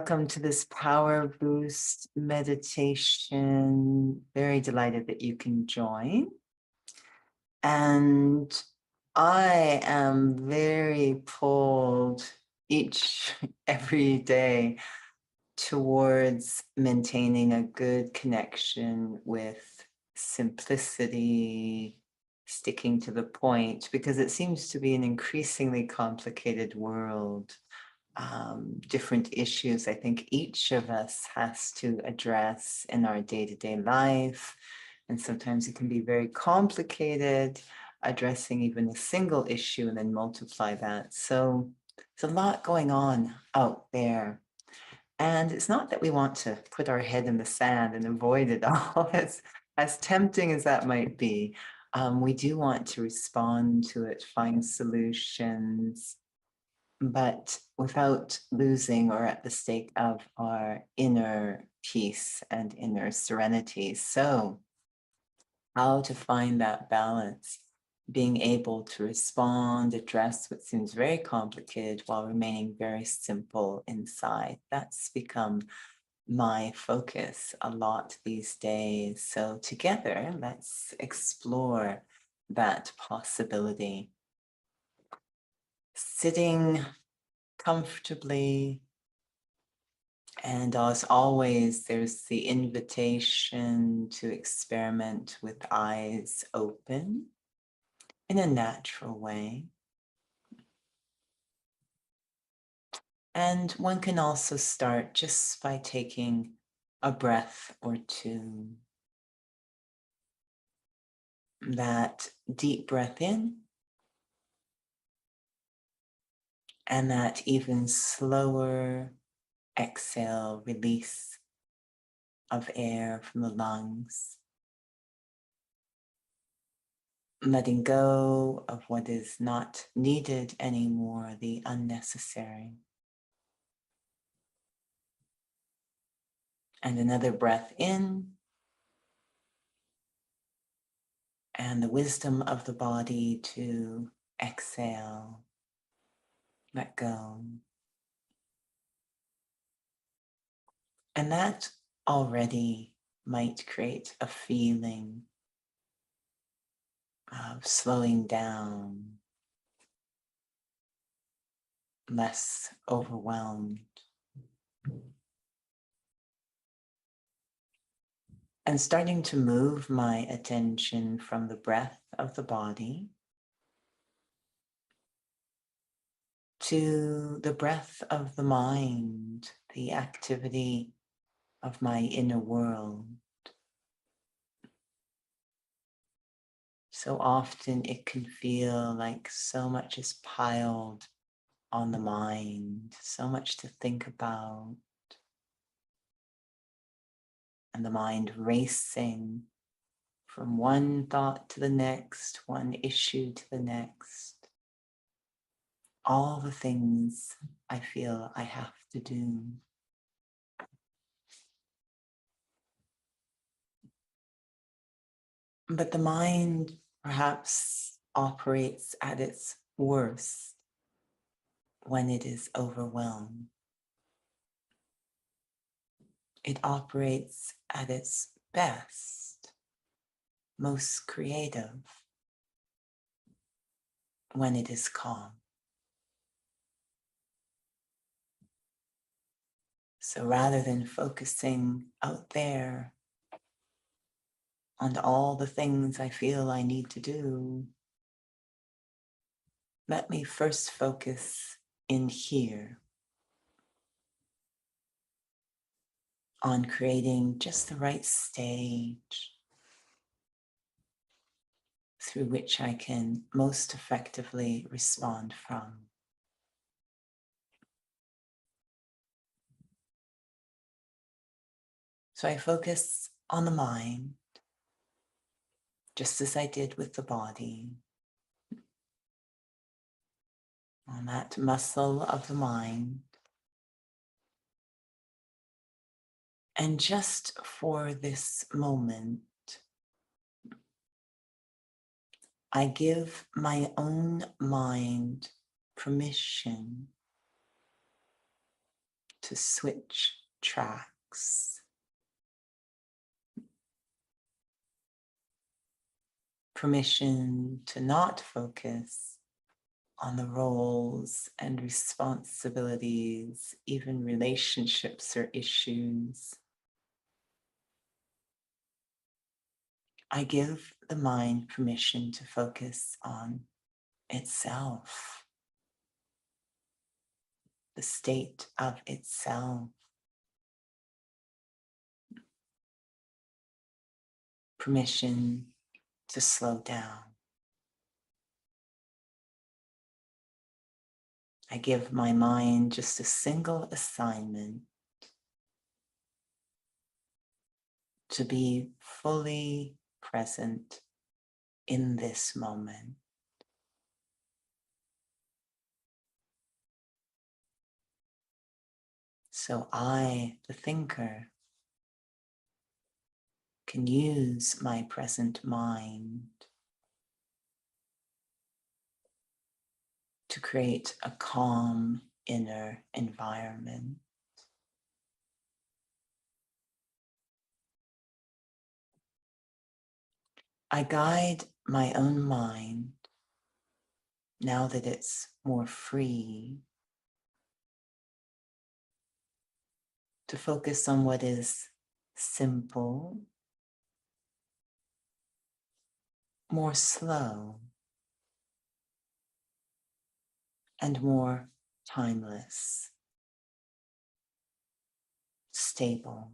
welcome to this Power Boost meditation. Very delighted that you can join. And I am very pulled every day towards maintaining a good connection with simplicity, sticking to the point, because it seems to be an increasingly complicated world. Different issues I think each of us has to address in our day-to-day life. And sometimes it can be very complicated, addressing even a single issue and then multiply that. So there's a lot going on out there. And it's not that we want to put our head in the sand and avoid it all, as tempting as that might be. We do want to respond to it, find solutions, but without losing or at the stake of our inner peace and inner serenity. So how to find that balance, being able to respond, address what seems very complicated while remaining very simple inside. That's become my focus a lot these days. So together, let's explore that possibility. Sitting comfortably, and as always, there's the invitation to experiment with eyes open in a natural way. And one can also start just by taking a breath or two. That deep breath in, and that even slower exhale, release of air from the lungs. Letting go of what is not needed anymore, the unnecessary. And another breath in, and the wisdom of the body to exhale, let go. And that already might create a feeling of slowing down, less overwhelmed. And starting to move my attention from the breath of the body to the breath of the mind, the activity of my inner world. So often it can feel like so much is piled on the mind, so much to think about, and the mind racing from one thought to the next, one issue to the next. All the things I feel I have to do. But the mind perhaps operates at its worst when it is overwhelmed. It operates at its best, most creative, when it is calm. So rather than focusing out there on all the things I feel I need to do, let me first focus in here on creating just the right stage through which I can most effectively respond from. So I focus on the mind, just as I did with the body, on that muscle of the mind. And just for this moment, I give my own mind permission to to switch tracks. Permission to not focus on the roles and responsibilities, even relationships or issues. I give the mind permission to focus on itself, the state of itself. Permission to slow down. I give my mind just a single assignment to be fully present in this moment. So I, the thinker, can use my present mind to create a calm inner environment. I guide my own mind, now that it's more free, to focus on what is simple, more slow, and more timeless, stable.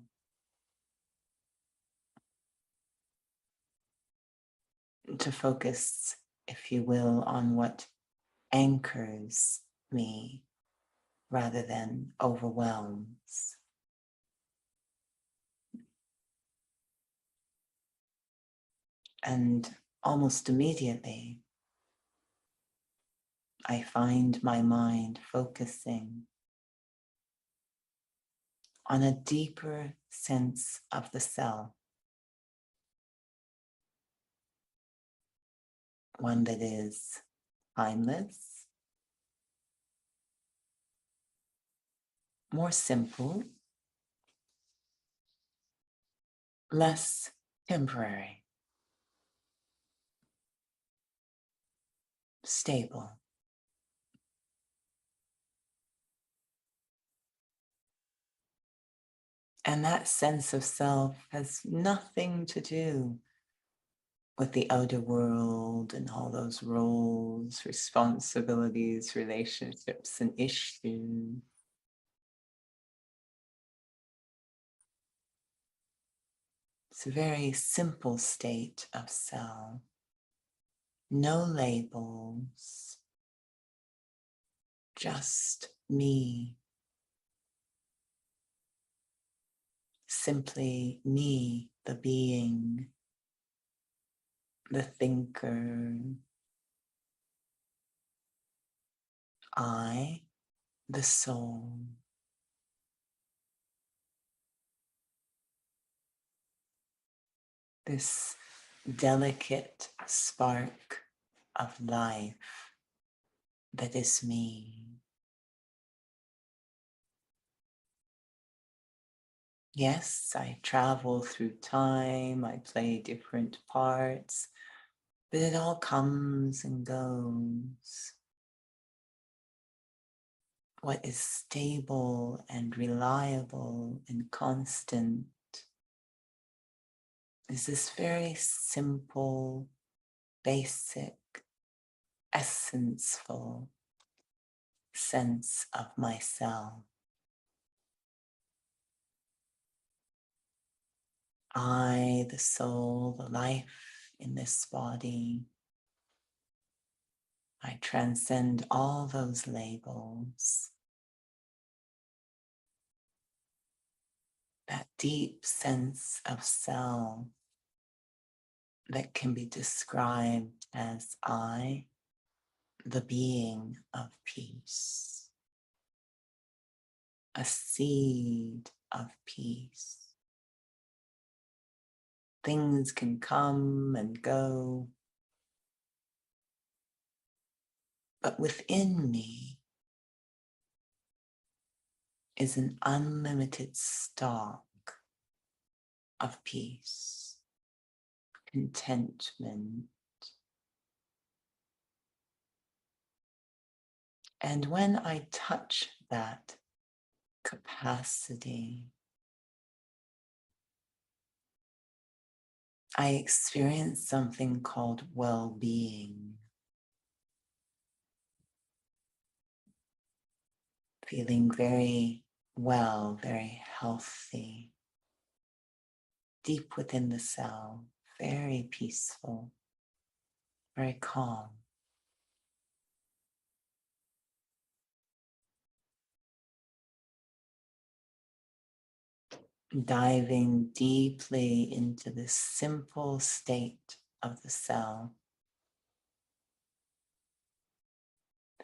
To focus, if you will, on what anchors me rather than overwhelms. And almost immediately, I find my mind focusing on a deeper sense of the self, one that is timeless, more simple, less temporary, stable. And that sense of self has nothing to do with the outer world and all those roles, responsibilities, relationships, and issues. It's a very simple state of self. No labels, just me. Simply me, the being, the thinker. I, the soul. This delicate spark of life that is me. Yes, I travel through time, I play different parts, but it all comes and goes. What is stable and reliable and constant is this very simple, basic, essential sense of myself. I, the soul, the life in this body. I transcend all those labels. That deep sense of self that can be described as I, the being of peace, a seed of peace. Things can come and go, but within me, is an unlimited stock of peace, contentment. And when I touch that capacity, I experience something called well-being, feeling very well, very healthy, deep within the cell, very peaceful, very calm. Diving deeply into this simple state of the cell,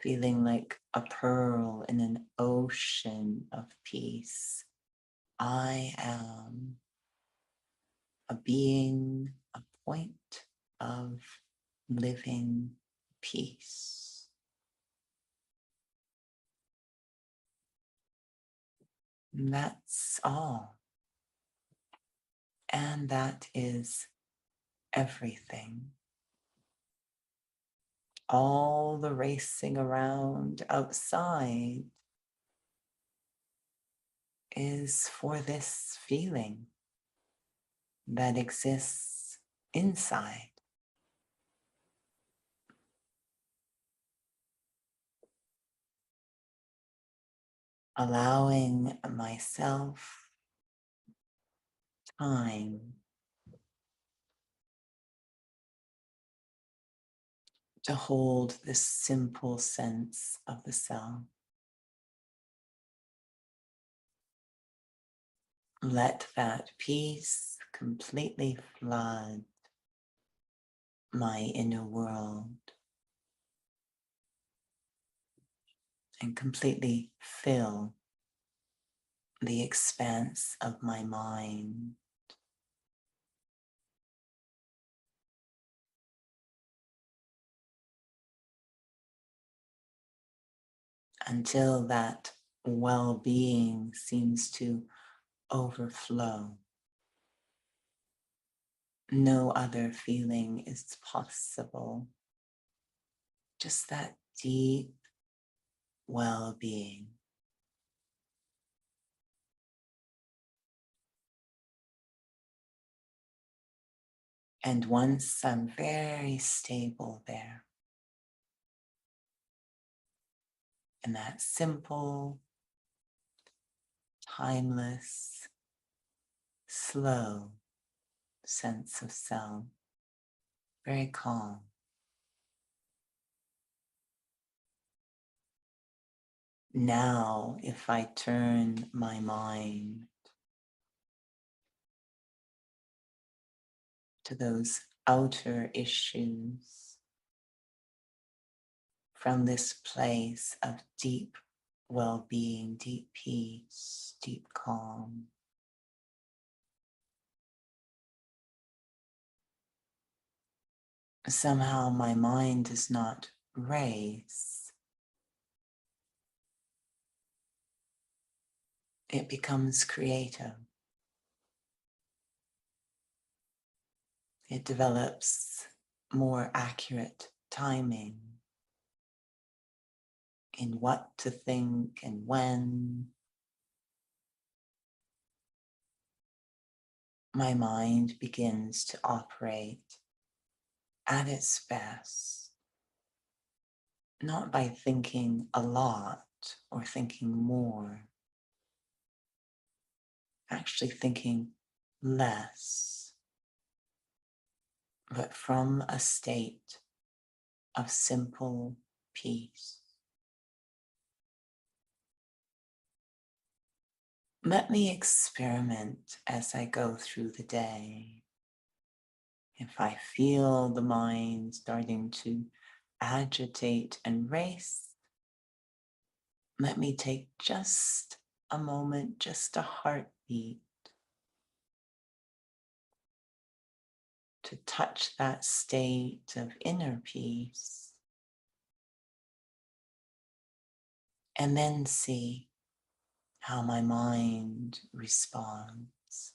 feeling like a pearl in an ocean of peace. I am a being, a point of living peace. And that's all. And that is everything. All the racing around outside is for this feeling that exists inside. Allowing myself time to hold this simple sense of the self. Let that peace completely flood my inner world and completely fill the expanse of my mind. Until that well-being seems to overflow. No other feeling is possible. Just that deep well-being. And once I'm very stable there, in that simple, timeless, slow sense of self, very calm. Now, if I turn my mind to those outer issues from this place of deep well-being, deep peace, deep calm, somehow my mind does not race. It becomes creative. It develops more accurate timing in what to think and when. My mind begins to operate at its best, not by thinking a lot or thinking more, actually thinking less, but from a state of simple peace. Let me experiment as I go through the day. If I feel the mind starting to agitate and race, let me take just a moment, just a heartbeat, to touch that state of inner peace, and then see how my mind responds.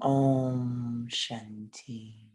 Om Shanti.